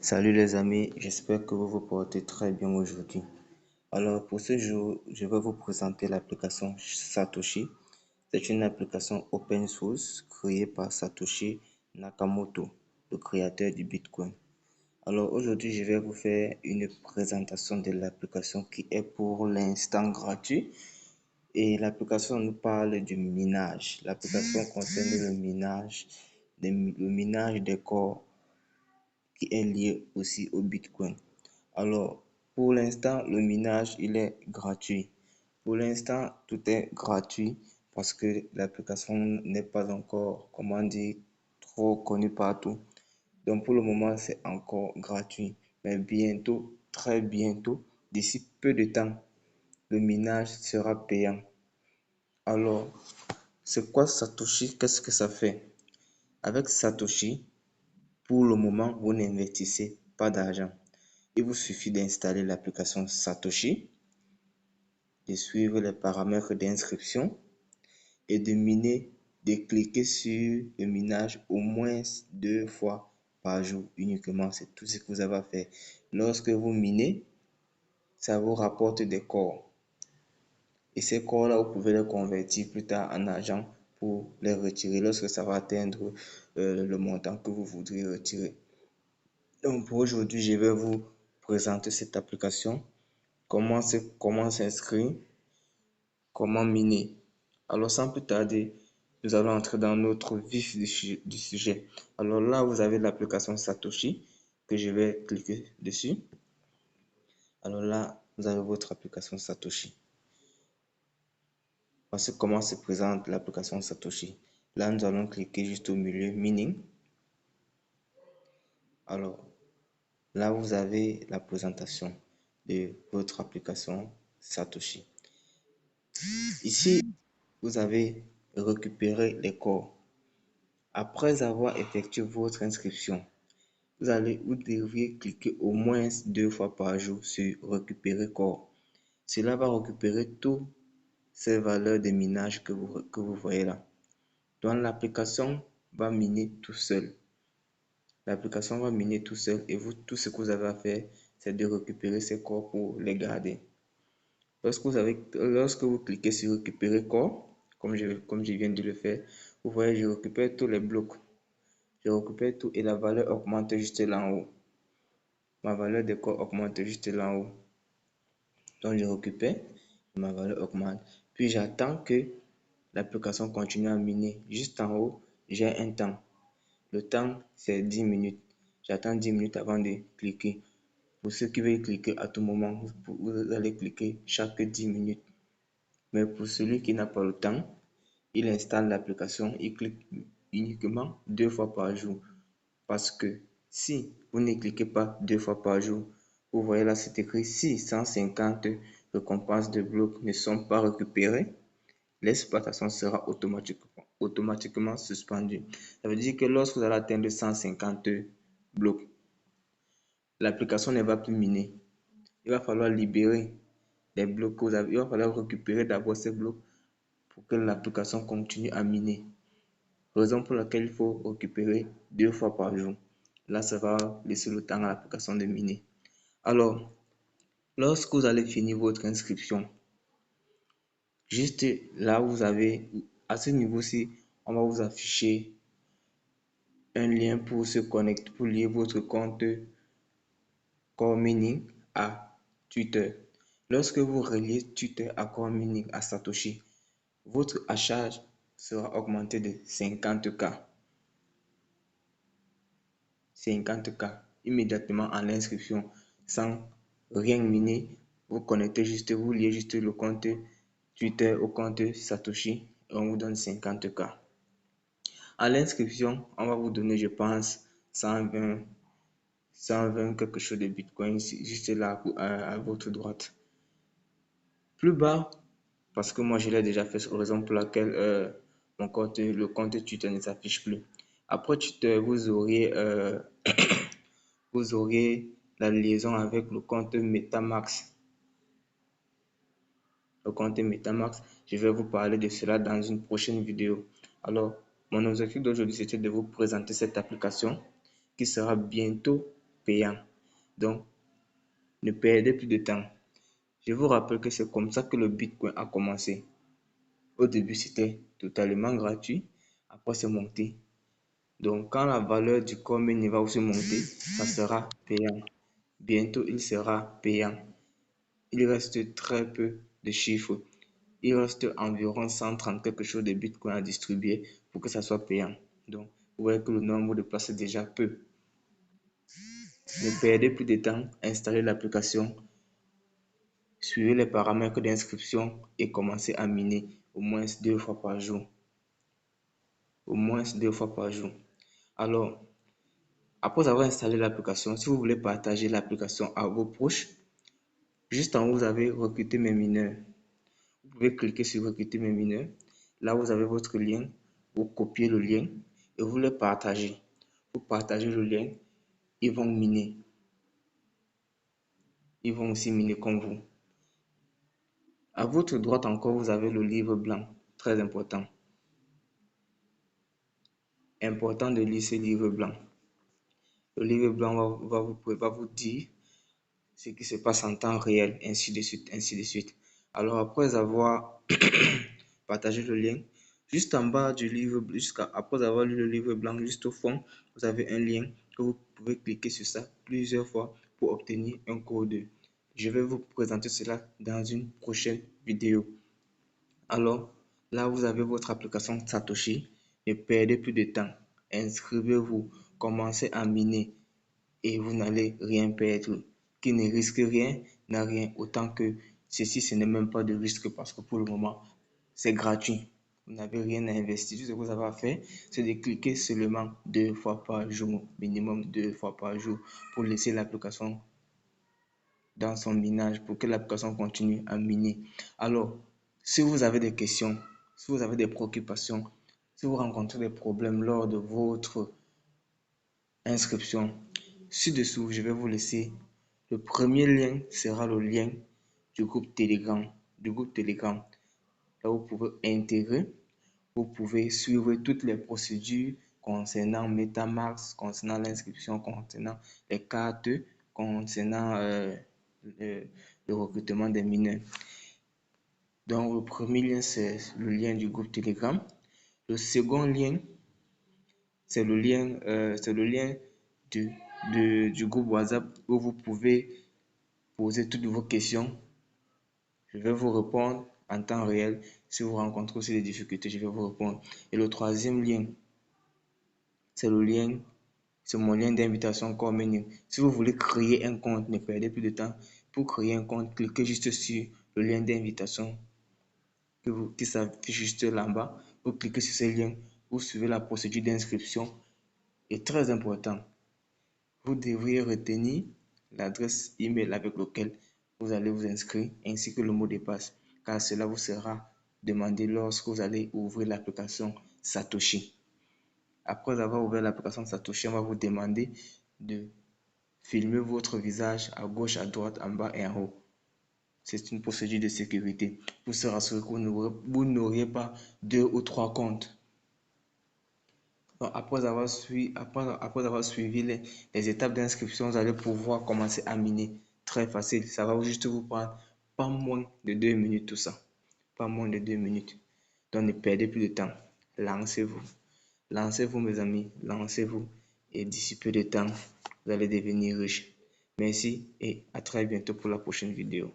Salut les amis, j'espère que vous vous portez très bien aujourd'hui. Alors pour ce jour, je vais vous présenter l'application Satoshi. C'est une application open source créée par Satoshi Nakamoto, le créateur du Bitcoin. Alors aujourd'hui, je vais vous faire une présentation de l'application qui est pour l'instant gratuite. Et l'application nous parle du minage. L'application concerne le minage des corps qui est lié aussi au Bitcoin. Alors, pour l'instant, le minage, il est gratuit. Pour l'instant, tout est gratuit parce que l'application n'est pas encore, comment dire, trop connue partout. Donc, pour le moment, c'est encore gratuit. Mais bientôt, très bientôt, d'ici peu de temps, le minage sera payant. Alors, c'est quoi Satoshi? Qu'est-ce que ça fait? Avec Satoshi, pour le moment, vous n'investissez pas d'argent. Il vous suffit d'installer l'application Satoshi, de suivre les paramètres d'inscription et de miner, de cliquer sur le minage au moins 2 fois par jour uniquement. C'est tout ce que vous avez à faire. Lorsque vous minez, ça vous rapporte des corps. Et ces corps-là, vous pouvez les convertir plus tard en argent pour les retirer lorsque ça va atteindre le montant que vous voudriez retirer. Donc pour aujourd'hui, je vais vous présenter cette application, comment s'inscrire, comment miner. Alors sans plus tarder, nous allons entrer dans notre vif du sujet. Alors là, vous avez l'application Satoshi que je vais cliquer dessus. Alors là, vous avez votre application Satoshi. Voici comment se présente l'application Satoshi. Là, nous allons cliquer juste au milieu Mining. Alors là, vous avez la présentation de votre application Satoshi. Ici, vous avez récupéré les corps. Après avoir effectué votre inscription, vous devriez cliquer au moins 2 fois par jour sur récupérer corps. Cela va récupérer toutes ces valeurs de minage que vous voyez là. Donc l'application va miner tout seul. L'application va miner tout seul et vous, tout ce que vous avez à faire, c'est de récupérer ces corps pour les garder. Lorsque vous cliquez sur récupérer corps, comme je viens de le faire, vous voyez, je récupère tous les blocs. Je récupère tout et la valeur augmente juste là en haut. Ma valeur de corps augmente juste là en haut. Donc je récupère, ma valeur augmente. Puis j'attends que l'application continue à miner. Juste en haut, j'ai un temps. Le temps, c'est 10 minutes. J'attends 10 minutes avant de cliquer. Pour ceux qui veulent cliquer à tout moment, vous allez cliquer chaque 10 minutes. Mais pour celui qui n'a pas le temps, il installe l'application, il clique uniquement 2 fois par jour. Parce que si vous ne cliquez pas 2 fois par jour, vous voyez là, c'est écrit si 150 récompenses de blocs ne sont pas récupérées, l'exploitation sera automatiquement suspendue. Ça veut dire que lorsque vous allez atteindre 150 blocs, l'application ne va plus miner. Il va falloir libérer les blocs que vous avez. Il va falloir récupérer d'abord ces blocs pour que l'application continue à miner. Raison pour laquelle il faut récupérer 2 fois par jour. Là, ça va laisser le temps à l'application de miner. Alors, lorsque vous allez finir votre inscription, juste là, vous avez, à ce niveau-ci, on va vous afficher un lien pour se connecter, pour lier votre compte Core Mining à Twitter. Lorsque vous reliez Twitter à Core Mining à Satoshi, votre achat sera augmenté de 50K. 50K immédiatement à l'inscription sans rien miner. Vous connectez juste, vous liez juste le compte Twitter au compte Satoshi et on vous donne 50K. À l'inscription, on va vous donner, je pense, 120 quelque chose de Bitcoin juste là à votre droite. Plus bas, parce que moi je l'ai déjà fait, c'est la raison pour laquelle le compte Twitter ne s'affiche plus. Après Twitter, vous aurez la liaison avec le compte Metamax. Le compte Metamax, je vais vous parler de cela dans une prochaine vidéo. Alors, mon objectif d'aujourd'hui, c'était de vous présenter cette application qui sera bientôt payant. Donc, ne perdez plus de temps. Je vous rappelle que c'est comme ça que le Bitcoin a commencé. Au début, c'était totalement gratuit. Après, c'est monté. Donc, quand la valeur du coin va aussi monter, ça sera payant. Bientôt, il sera payant. Il reste très peu de chiffres. Il reste environ 130 quelque chose de Bitcoin à distribuer pour que ça soit payant. Donc, vous voyez que le nombre de places est déjà peu. Ne perdez plus de temps, installez l'application, suivez les paramètres d'inscription et commencez à miner au moins 2 fois par jour. Au moins 2 fois par jour. Alors, après avoir installé l'application, si vous voulez partager l'application à vos proches, juste en haut, vous avez recruter mes mineurs. Vous pouvez cliquer sur recruter mes mineurs. Là, vous avez votre lien. Vous copiez le lien et vous le partagez. Vous partagez le lien, ils vont miner. Ils vont aussi miner comme vous. À votre droite encore, vous avez le livre blanc. Très important. Important de lire ce livre blanc. Le livre blanc va vous dire ce qui se passe en temps réel, ainsi de suite, ainsi de suite. Alors, après avoir partagé le lien, juste en bas du livre, après avoir lu le livre blanc, juste au fond, vous avez un lien que vous pouvez cliquer sur ça plusieurs fois pour obtenir un code. Je vais vous présenter cela dans une prochaine vidéo. Alors, là, vous avez votre application Satoshi. Ne perdez plus de temps. Inscrivez-vous, commencez à miner et vous n'allez rien perdre. Qui ne risque rien n'a rien. Autant que ceci, ce n'est même pas de risque parce que pour le moment, c'est gratuit. Vous n'avez rien à investir. Tout ce que vous avez à faire, c'est de cliquer seulement 2 fois par jour, minimum 2 fois par jour, pour laisser l'application dans son minage, pour que l'application continue à miner. Alors, si vous avez des questions, si vous avez des préoccupations, si vous rencontrez des problèmes lors de votre inscription, ci-dessous, je vais vous laisser. Le premier lien sera le lien du groupe Telegram. Là, vous pouvez intégrer, vous pouvez suivre toutes les procédures concernant MetaMask, concernant l'inscription, concernant les cartes, concernant le, le recrutement des mineurs. Donc, le premier lien, c'est le lien du groupe Telegram. Le second lien, c'est le lien du groupe WhatsApp où vous pouvez poser toutes vos questions. Je vais vous répondre en temps réel. Si vous rencontrez aussi des difficultés, je vais vous répondre. Et le troisième lien, c'est mon lien d'invitation comme menu. Si vous voulez créer un compte, ne perdez plus de temps. Pour créer un compte, cliquez juste sur le lien d'invitation qui s'affiche juste là-bas. Vous cliquez sur ce lien, vous suivez la procédure d'inscription. Et très important, vous devriez retenir l'adresse email avec laquelle vous allez vous inscrire ainsi que le mot de passe, car cela vous sera demandé lorsque vous allez ouvrir l'application Satoshi. Après avoir ouvert l'application Satoshi, on va vous demander de filmer votre visage à gauche, à droite, en bas et en haut. C'est une procédure de sécurité pour se rassurer que vous n'auriez pas 2 ou 3 comptes. Donc, après avoir suivi les étapes d'inscription, vous allez pouvoir commencer à miner. Très facile. Ça va juste vous prendre pas moins de 2 minutes tout ça. Pas moins de 2 minutes. Donc ne perdez plus de temps. Lancez-vous. Lancez-vous mes amis. Lancez-vous. Et d'ici peu de temps, vous allez devenir riche. Merci et à très bientôt pour la prochaine vidéo.